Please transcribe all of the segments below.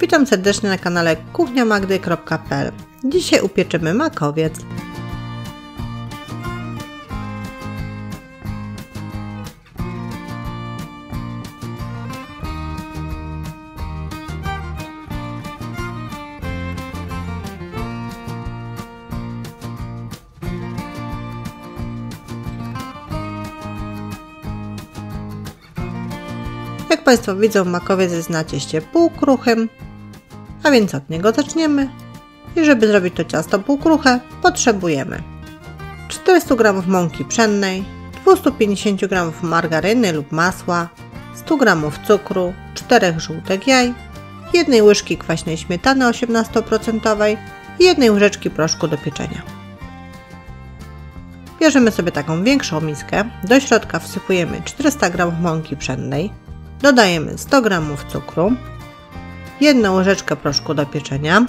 Witam serdecznie na kanale kuchniamagdy.pl. Dzisiaj upieczymy makowiec. Jak Państwo widzą, makowiec jest na cieście półkruchym, a więc od niego zaczniemy. I żeby zrobić to ciasto półkruche, potrzebujemy 400 g mąki pszennej, 250 g margaryny lub masła, 100 g cukru, 4 żółtek jaj, 1 łyżki kwaśnej śmietany 18% i 1 łyżeczki proszku do pieczenia. Bierzemy sobie taką większą miskę, do środka wsypujemy 400 g mąki pszennej, dodajemy 100 g cukru, 1 łyżeczkę proszku do pieczenia,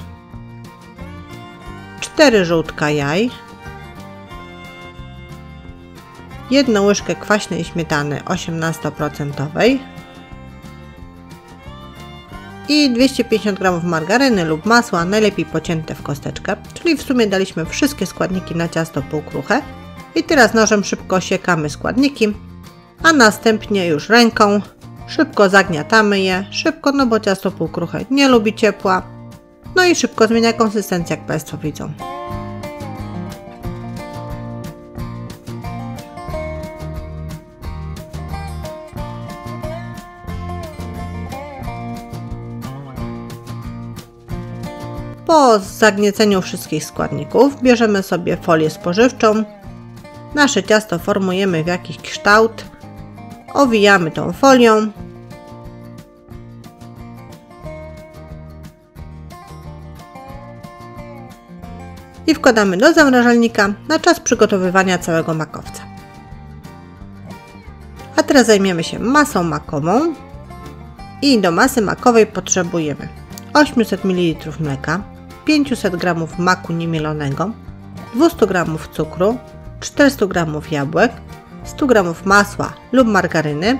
4 żółtka jaj, 1 łyżkę kwaśnej śmietany 18% i 250 g margaryny lub masła, najlepiej pocięte w kosteczkę, czyli w sumie daliśmy wszystkie składniki na ciasto półkruche. I teraz nożem szybko osiekamy składniki, a następnie już ręką szybko zagniatamy je, szybko, no bo ciasto półkruche nie lubi ciepła. No i szybko zmienia konsystencję, jak Państwo widzą. Po zagnieceniu wszystkich składników bierzemy sobie folię spożywczą. Nasze ciasto formujemy w jakiś kształt. Owijamy tą folią. I wkładamy do zamrażalnika na czas przygotowywania całego makowca. A teraz zajmiemy się masą makową. I do masy makowej potrzebujemy 800 ml mleka, 500 g maku niemielonego, 200 g cukru, 400 g jabłek, 100 g masła lub margaryny,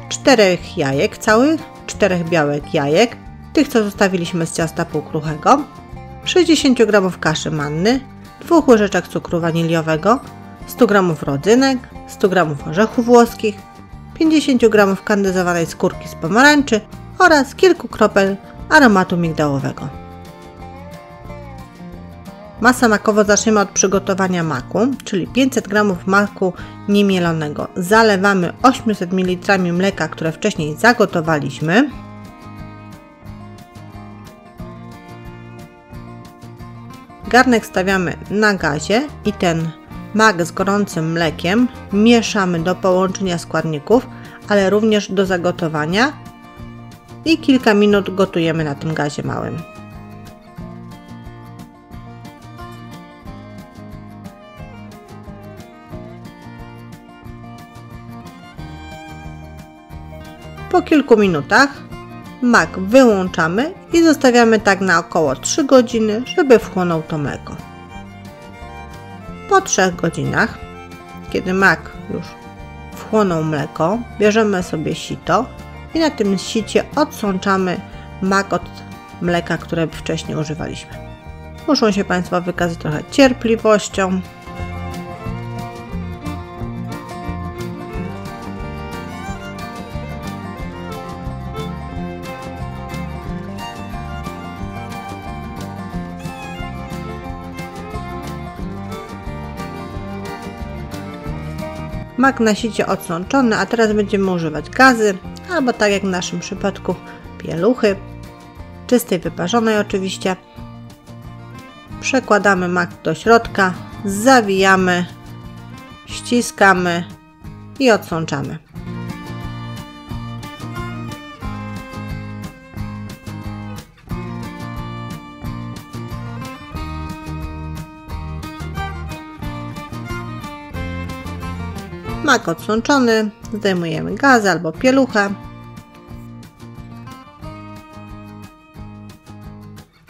4 jajek całych, 4 białek jajek, tych co zostawiliśmy z ciasta półkruchego, 60 g kaszy manny, 2 łyżeczek cukru waniliowego, 100 g rodzynek, 100 g orzechów włoskich, 50 g kandyzowanej skórki z pomarańczy oraz kilku kropel aromatu migdałowego. Masę makową zaczniemy od przygotowania maku, czyli 500 g maku niemielonego zalewamy 800 ml mleka, które wcześniej zagotowaliśmy. Garnek stawiamy na gazie i ten mak z gorącym mlekiem mieszamy do połączenia składników, ale również do zagotowania i kilka minut gotujemy na tym gazie małym. Po kilku minutach mak wyłączamy i zostawiamy tak na około 3 godziny, żeby wchłonął to mleko. Po 3 godzinach, kiedy mak już wchłonął mleko, bierzemy sobie sito i na tym sicie odsączamy mak od mleka, które wcześniej używaliśmy. Muszą się Państwo wykazać trochę cierpliwością. Mak na sicie odsączony, a teraz będziemy używać gazy, albo tak jak w naszym przypadku pieluchy, czystej, wyparzonej oczywiście. Przekładamy mak do środka, zawijamy, ściskamy i odsączamy. Mak odsączony, zdejmujemy gaz albo pieluchę.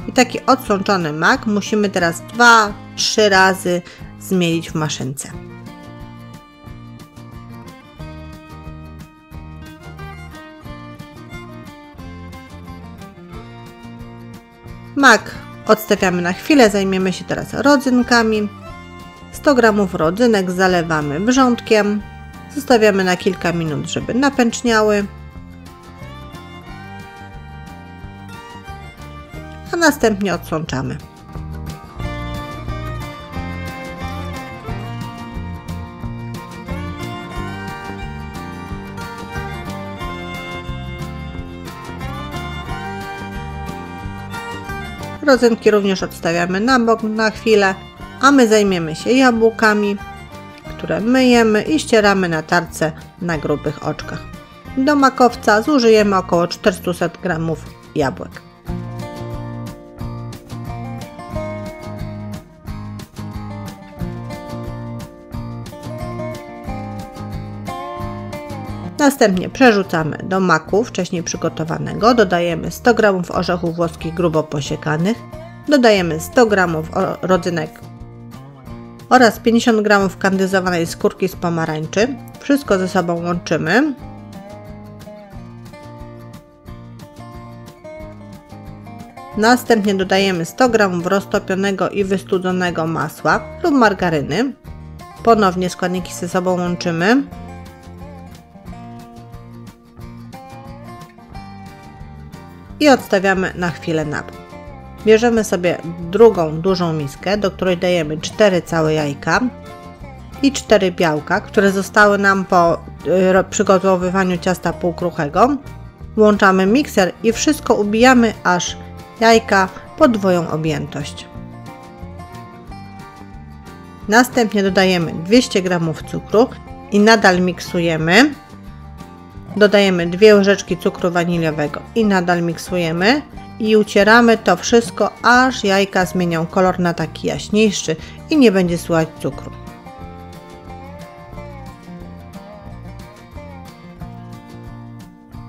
I taki odsączony mak musimy teraz 2-3 razy zmielić w maszynce. Mak odstawiamy na chwilę, zajmiemy się teraz rodzynkami. 100 g rodzynek zalewamy wrzątkiem. Zostawiamy na kilka minut, żeby napęczniały. A następnie odsączamy. Rodzynki również odstawiamy na bok na chwilę, a my zajmiemy się jabłkami, które myjemy i ścieramy na tarce na grubych oczkach. Do makowca zużyjemy około 400 g jabłek. Następnie przerzucamy do maku wcześniej przygotowanego, dodajemy 100 g orzechów włoskich grubo posiekanych, dodajemy 100 g rodzynek oraz 50 g kandyzowanej skórki z pomarańczy. Wszystko ze sobą łączymy. Następnie dodajemy 100 g roztopionego i wystudzonego masła lub margaryny. Ponownie składniki ze sobą łączymy. I odstawiamy na chwilę na bok. Bierzemy sobie drugą dużą miskę, do której dajemy 4 całe jajka i 4 białka, które zostały nam po przygotowywaniu ciasta półkruchego. Włączamy mikser i wszystko ubijamy, aż jajka podwoją objętość. Następnie dodajemy 200 g cukru i nadal miksujemy. Dodajemy 2 łyżeczki cukru waniliowego i nadal miksujemy i ucieramy to wszystko, aż jajka zmienią kolor na taki jaśniejszy i nie będzie słychać cukru.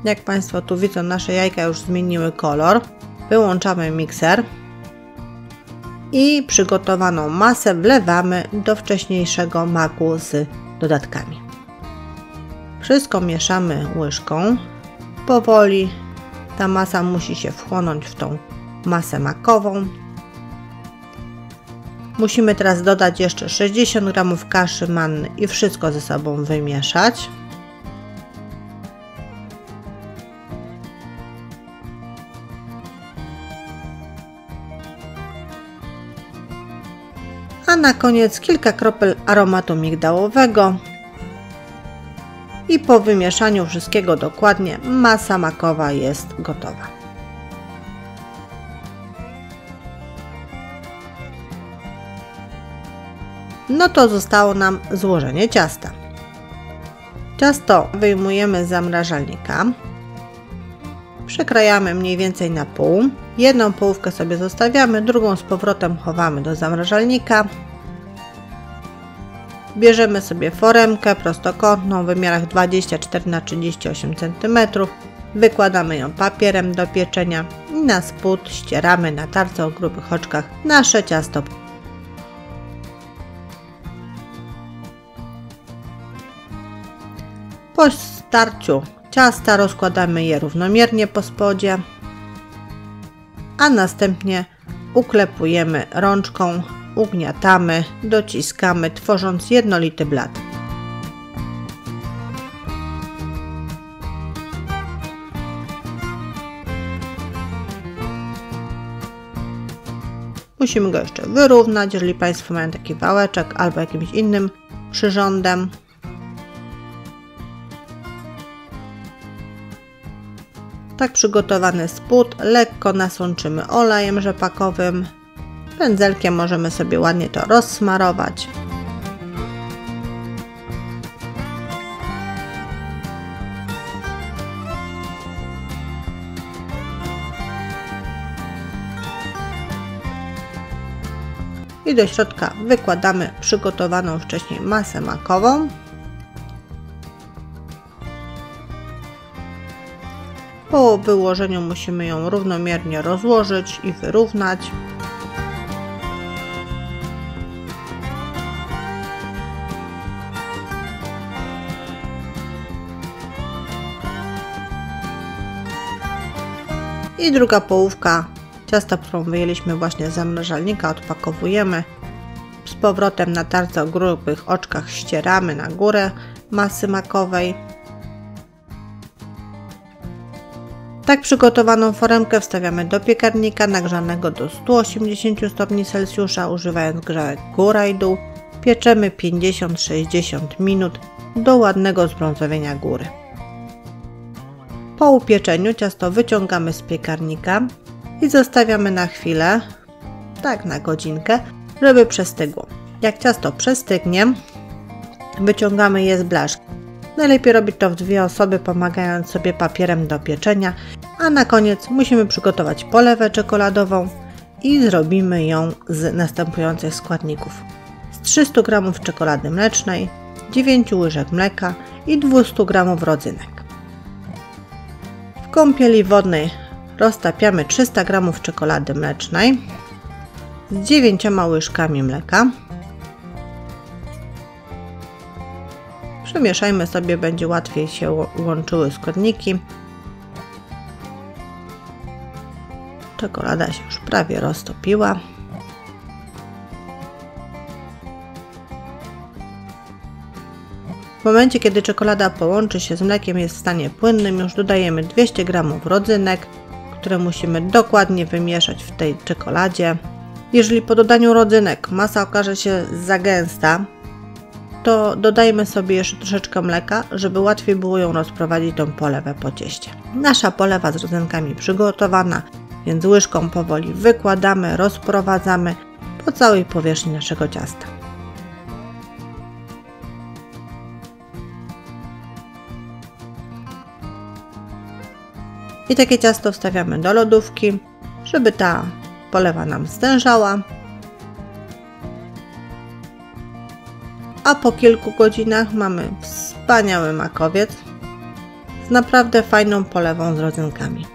Jak Państwo tu widzą, nasze jajka już zmieniły kolor. Wyłączamy mikser i przygotowaną masę wlewamy do wcześniejszego maku z dodatkami. Wszystko mieszamy łyżką. Powoli ta masa musi się wchłonąć w tą masę makową. Musimy teraz dodać jeszcze 60 g kaszy manny i wszystko ze sobą wymieszać. A na koniec kilka kropel aromatu migdałowego. I po wymieszaniu wszystkiego dokładnie masa makowa jest gotowa. No to zostało nam złożenie ciasta. Ciasto wyjmujemy z zamrażalnika. Przekrajamy mniej więcej na pół. Jedną połówkę sobie zostawiamy, drugą z powrotem chowamy do zamrażalnika. Bierzemy sobie foremkę prostokątną w wymiarach 24×38 cm. Wykładamy ją papierem do pieczenia i na spód ścieramy na tarce o grubych oczkach nasze ciasto. Po starciu ciasta rozkładamy je równomiernie po spodzie, a następnie uklepujemy rączką, ugniatamy, dociskamy, tworząc jednolity blat. Musimy go jeszcze wyrównać, jeżeli Państwo mają taki wałeczek albo jakimś innym przyrządem. Tak przygotowany spód lekko nasączymy olejem rzepakowym. Pędzelkiem możemy sobie ładnie to rozsmarować. I do środka wykładamy przygotowaną wcześniej masę makową. Po wyłożeniu musimy ją równomiernie rozłożyć i wyrównać. I druga połówka ciasta, którą wyjęliśmy właśnie z zamrażalnika, odpakowujemy. Z powrotem na tarce o grubych oczkach ścieramy na górę masy makowej. Tak przygotowaną foremkę wstawiamy do piekarnika nagrzanego do 180 stopni Celsjusza, używając grzałek góra i dół. Pieczemy 50-60 minut do ładnego zbrązowienia góry. Po upieczeniu ciasto wyciągamy z piekarnika i zostawiamy na chwilę, tak na godzinkę, żeby przestygło. Jak ciasto przestygnie, wyciągamy je z blaszki. Najlepiej robić to w dwie osoby, pomagając sobie papierem do pieczenia, a na koniec musimy przygotować polewę czekoladową i zrobimy ją z następujących składników: z 300 g czekolady mlecznej, 9 łyżek mleka i 200 g rodzynek. W kąpieli wodnej roztapiamy 300 g czekolady mlecznej z 9 łyżkami mleka. Przemieszajmy sobie, będzie łatwiej się łączyły składniki. Czekolada się już prawie roztopiła. W momencie, kiedy czekolada połączy się z mlekiem, jest w stanie płynnym, już dodajemy 200 g rodzynek, które musimy dokładnie wymieszać w tej czekoladzie. Jeżeli po dodaniu rodzynek masa okaże się za gęsta, to dodajmy sobie jeszcze troszeczkę mleka, żeby łatwiej było ją rozprowadzić, tą polewę po cieście. Nasza polewa z rodzynkami przygotowana, więc łyżką powoli wykładamy, rozprowadzamy po całej powierzchni naszego ciasta. I takie ciasto wstawiamy do lodówki, żeby ta polewa nam stężała. A po kilku godzinach mamy wspaniały makowiec z naprawdę fajną polewą z rodzynkami.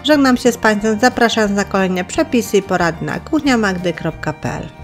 Żegnam się z Państwem, zapraszam na kolejne przepisy i porady na kuchniamagdy.pl.